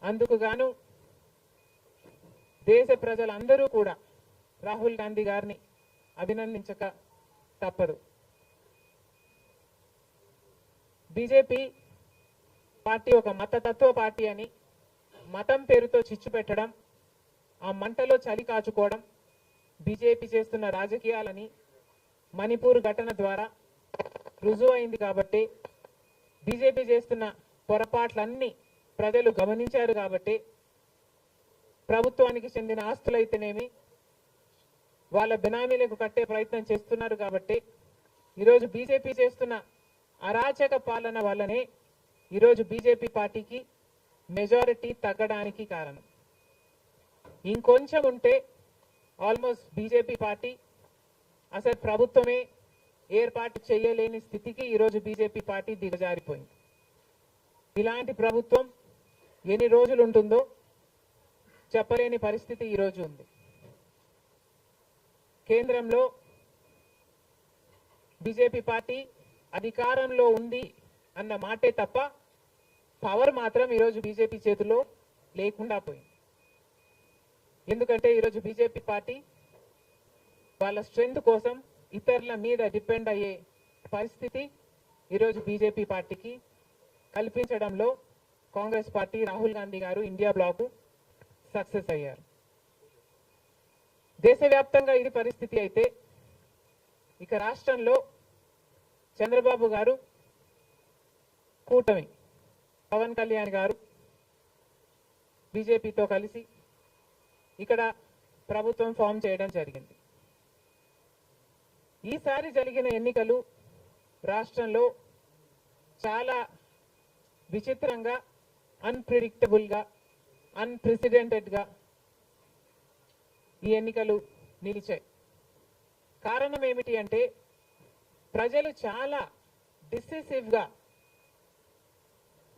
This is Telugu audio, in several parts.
అందుకు గాను దేశ ప్రజలందరూ కూడా రాహుల్ గాంధీ గారిని అభినందించక తప్పదు. బీజేపీ పార్టీ ఒక మతతత్వ పార్టీ అని మతం పేరుతో చిచ్చు పెట్టడం, ఆ మంటలో చలి కాచుకోవడం బీజేపీ చేస్తున్న రాజకీయాలని మణిపూర్ ఘటన ద్వారా రుజువైంది. కాబట్టి బీజేపీ చేస్తున్న పొరపాట్లన్నీ ప్రజలు గమనించారు. కాబట్టి ప్రభుత్వానికి చెందిన ఆస్తులైతేనేమి వాళ్ళ బినామీలకు కట్టే ప్రయత్నం చేస్తున్నారు. కాబట్టి ఈరోజు బీజేపీ చేస్తున్న అరాచక పాలన వల్లనే ఈరోజు బీజేపీ పార్టీకి మెజారిటీ తగ్గడానికి కారణం. ఇంకొంచెం ఉంటే ఆల్మోస్ట్ బీజేపీ పార్టీ అసలు ప్రభుత్వమే ఏర్పాటు చేయలేని స్థితికి ఈరోజు బీజేపీ పార్టీ దిగజారిపోయింది. ఇలాంటి ప్రభుత్వం ఎన్ని రోజులు ఉంటుందో చెప్పలేని పరిస్థితి ఈరోజు ఉంది. కేంద్రంలో బీజేపీ పార్టీ అధికారంలో ఉంది అన్న మాటే తప్ప పవర్ మాత్రం ఈరోజు బీజేపీ చేతిలో లేకుండా పోయింది. ఎందుకంటే ఈరోజు బీజేపీ పార్టీ వాళ్ళ స్ట్రెంగ్త్ కోసం ఇతరుల మీద డిపెండ్ అయ్యే పరిస్థితి ఈరోజు బీజేపీ పార్టీకి కల్పించడంలో కాంగ్రెస్ పార్టీ, రాహుల్ గాంధీ గారు, ఇండియా బ్లాక్ సక్సెస్ అయ్యారు. దేశవ్యాప్తంగా ఇది పరిస్థితి అయితే ఇక రాష్ట్రంలో చంద్రబాబు గారు కూటమి, పవన్ కళ్యాణ్ గారు బీజేపీతో కలిసి ఇక్కడ ప్రభుత్వం ఫామ్ చేయడం జరిగింది. ఈసారి జరిగిన ఎన్నికలు రాష్ట్రంలో చాలా విచిత్రంగా, అన్ప్రిడిక్టబుల్గా, అన్ప్రెసిడెంటెడ్గా ఈ ఎన్నికలు నిలిచాయి. కారణం ఏమిటి అంటే ప్రజలు చాలా డిసిసివ్గా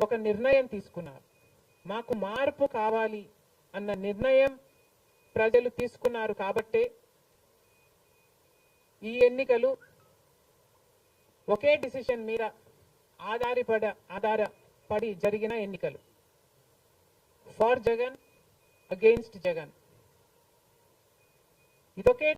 ఒక నిర్ణయం తీసుకున్నారు. మాకు మార్పు కావాలి అన్న నిర్ణయం ప్రజలు తీసుకున్నారు. కాబట్టే ఈ ఎన్నికలు ఒకే డిసిషన్ మీద ఆధారపడి జరిగిన ఎన్నికలు. For Jagan, against Jagan. ఇదొకే